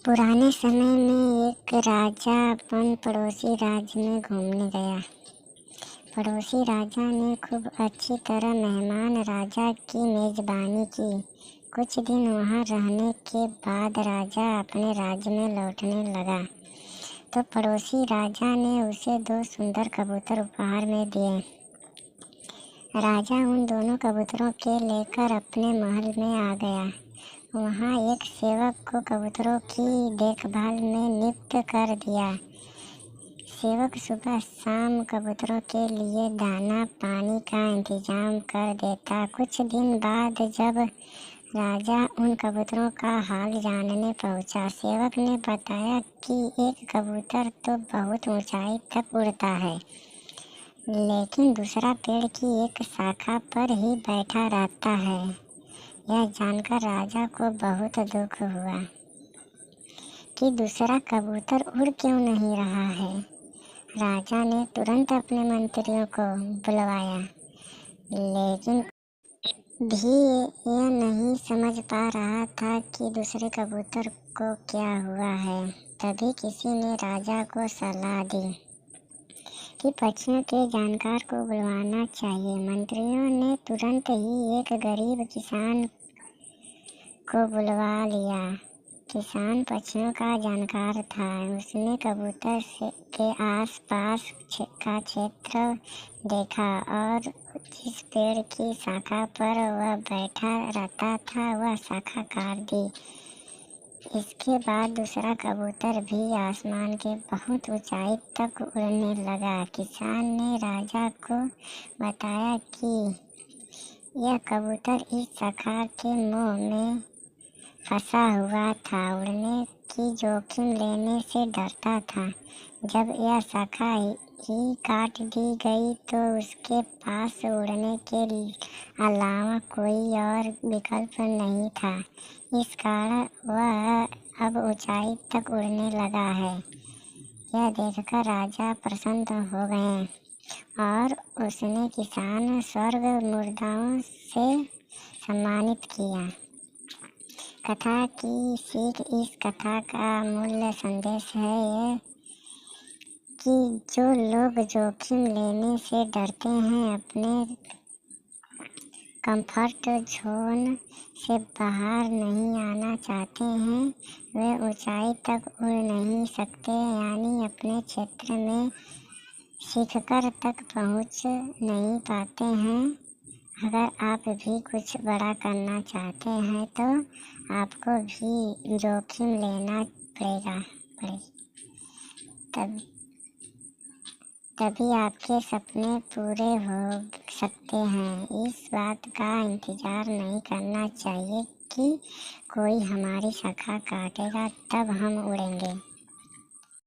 पुराने समय में एक राजा अपन पड़ोसी राज्य में घूमने गया। पड़ोसी राजा ने खूब अच्छी तरह मेहमान राजा की मेज़बानी की। कुछ दिन वहाँ रहने के बाद राजा अपने राज्य में लौटने लगा तो पड़ोसी राजा ने उसे 2 सुंदर कबूतर उपहार में दिए। राजा उन दोनों कबूतरों के लेकर अपने महल में आ गया। वहाँ एक सेवक को कबूतरों की देखभाल में नियुक्त कर दिया। सेवक सुबह शाम कबूतरों के लिए दाना पानी का इंतजाम कर देता। कुछ दिन बाद जब राजा उन कबूतरों का हाल जानने पहुँचा, सेवक ने बताया कि एक कबूतर तो बहुत ऊंचाई तक उड़ता है, लेकिन दूसरा पेड़ की एक शाखा पर ही बैठा रहता है। यह जानकर राजा को बहुत दुख हुआ कि दूसरा कबूतर उड़ क्यों नहीं रहा है। राजा ने तुरंत अपने मंत्रियों को बुलवाया, लेकिन भी यह नहीं समझ पा रहा था कि दूसरे कबूतर को क्या हुआ है। तभी किसी ने राजा को सलाह दी कि पक्षियों के जानकार को बुलवाना चाहिए। मंत्रियों ने तुरंत ही एक गरीब किसान को बुलवा लिया। किसान पक्षियों का जानकार था। उसने कबूतर के आसपास का क्षेत्र देखा और जिस पेड़ की शाखा पर वह बैठा रहता था वह शाखा काट दी। इसके बाद दूसरा कबूतर भी आसमान के बहुत ऊंचाई तक उड़ने लगा। किसान ने राजा को बताया कि यह कबूतर इस शाखा के मोह में फंसा हुआ था, उड़ने की जोखिम लेने से डरता था। जब यह शाखा ही काट दी गई तो उसके पास उड़ने के अलावा कोई और विकल्प नहीं था। इस कारण वह अब ऊंचाई तक उड़ने लगा है। यह देखकर राजा प्रसन्न हो गए और उसने किसान स्वर्ग मुर्दाओं से सम्मानित किया। कथा की सीख। इस कथा का मूल्य संदेश है ये कि जो लोग जोखिम लेने से डरते हैं, अपने कंफर्ट जोन से बाहर नहीं आना चाहते हैं, वे ऊंचाई तक उड़ नहीं सकते, यानी अपने क्षेत्र में शिखर तक पहुंच नहीं पाते हैं। अगर आप भी कुछ बड़ा करना चाहते हैं तो आपको भी जोखिम लेना पड़ेगा। तभी आपके सपने पूरे हो सकते हैं। इस बात का इंतज़ार नहीं करना चाहिए कि कोई हमारी शाखा काटेगा तब हम उड़ेंगे।